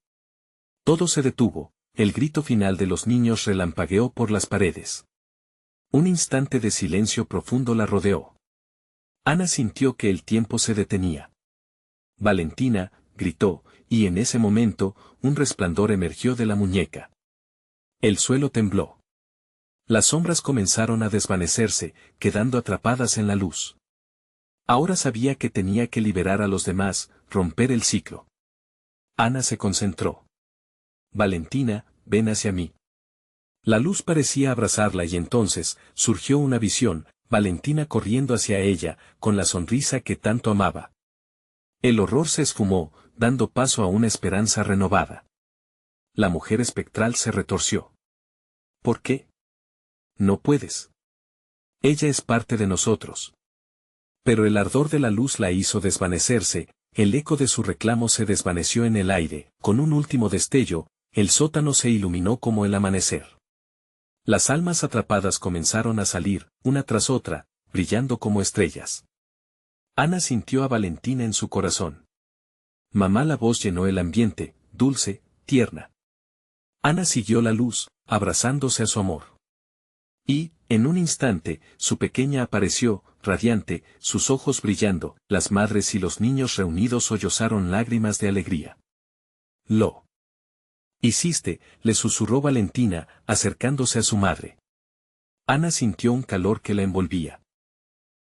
Todo se detuvo, el grito final de los niños relampagueó por las paredes. Un instante de silencio profundo la rodeó. Ana sintió que el tiempo se detenía. «Valentina», gritó, y en ese momento, un resplandor emergió de la muñeca. El suelo tembló. Las sombras comenzaron a desvanecerse, quedando atrapadas en la luz. Ahora sabía que tenía que liberar a los demás, romper el ciclo. Ana se concentró. «Valentina, ven hacia mí». La luz parecía abrazarla y entonces, surgió una visión, Valentina corriendo hacia ella, con la sonrisa que tanto amaba. El horror se esfumó, dando paso a una esperanza renovada. La mujer espectral se retorció. «¿Por qué? No puedes. Ella es parte de nosotros». Pero el ardor de la luz la hizo desvanecerse, el eco de su reclamo se desvaneció en el aire. Con un último destello, el sótano se iluminó como el amanecer. Las almas atrapadas comenzaron a salir, una tras otra, brillando como estrellas. Ana sintió a Valentina en su corazón. «Mamá». La voz llenó el ambiente, dulce, tierna. Ana siguió la luz, abrazándose a su amor. Y, en un instante, su pequeña apareció, radiante, sus ojos brillando. Las madres y los niños reunidos sollozaron lágrimas de alegría. «Lo hiciste», le susurró Valentina, acercándose a su madre. Ana sintió un calor que la envolvía.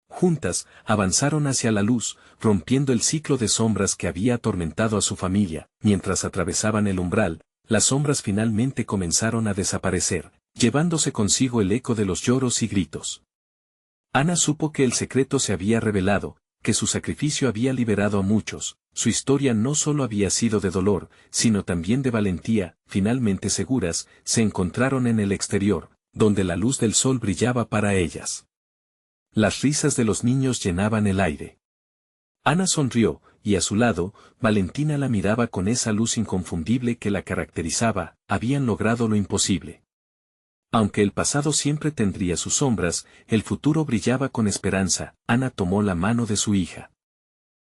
Juntas, avanzaron hacia la luz, rompiendo el ciclo de sombras que había atormentado a su familia. Mientras atravesaban el umbral, las sombras finalmente comenzaron a desaparecer, llevándose consigo el eco de los lloros y gritos. Ana supo que el secreto se había revelado, que su sacrificio había liberado a muchos. Su historia no solo había sido de dolor, sino también de valentía. Finalmente seguras, se encontraron en el exterior, donde la luz del sol brillaba para ellas. Las risas de los niños llenaban el aire. Ana sonrió, y a su lado, Valentina la miraba con esa luz inconfundible que la caracterizaba. Habían logrado lo imposible. Aunque el pasado siempre tendría sus sombras, el futuro brillaba con esperanza. Ana tomó la mano de su hija.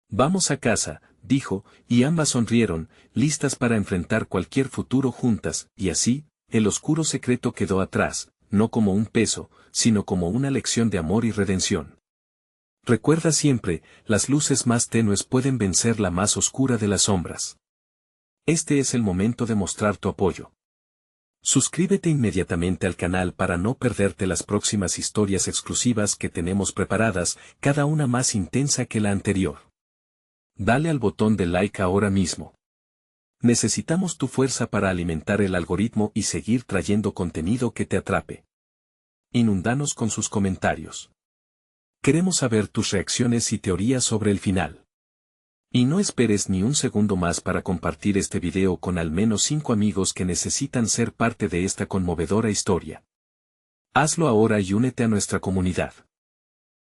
«Vamos a casa», dijo, y ambas sonrieron, listas para enfrentar cualquier futuro juntas, y así, el oscuro secreto quedó atrás, no como un peso, sino como una lección de amor y redención. Recuerda siempre, las luces más tenues pueden vencer la más oscura de las sombras. Este es el momento de mostrar tu apoyo. Suscríbete inmediatamente al canal para no perderte las próximas historias exclusivas que tenemos preparadas, cada una más intensa que la anterior. Dale al botón de like ahora mismo. Necesitamos tu fuerza para alimentar el algoritmo y seguir trayendo contenido que te atrape. Inúndanos con sus comentarios. Queremos saber tus reacciones y teorías sobre el final. Y no esperes ni un segundo más para compartir este video con al menos 5 amigos que necesitan ser parte de esta conmovedora historia. Hazlo ahora y únete a nuestra comunidad.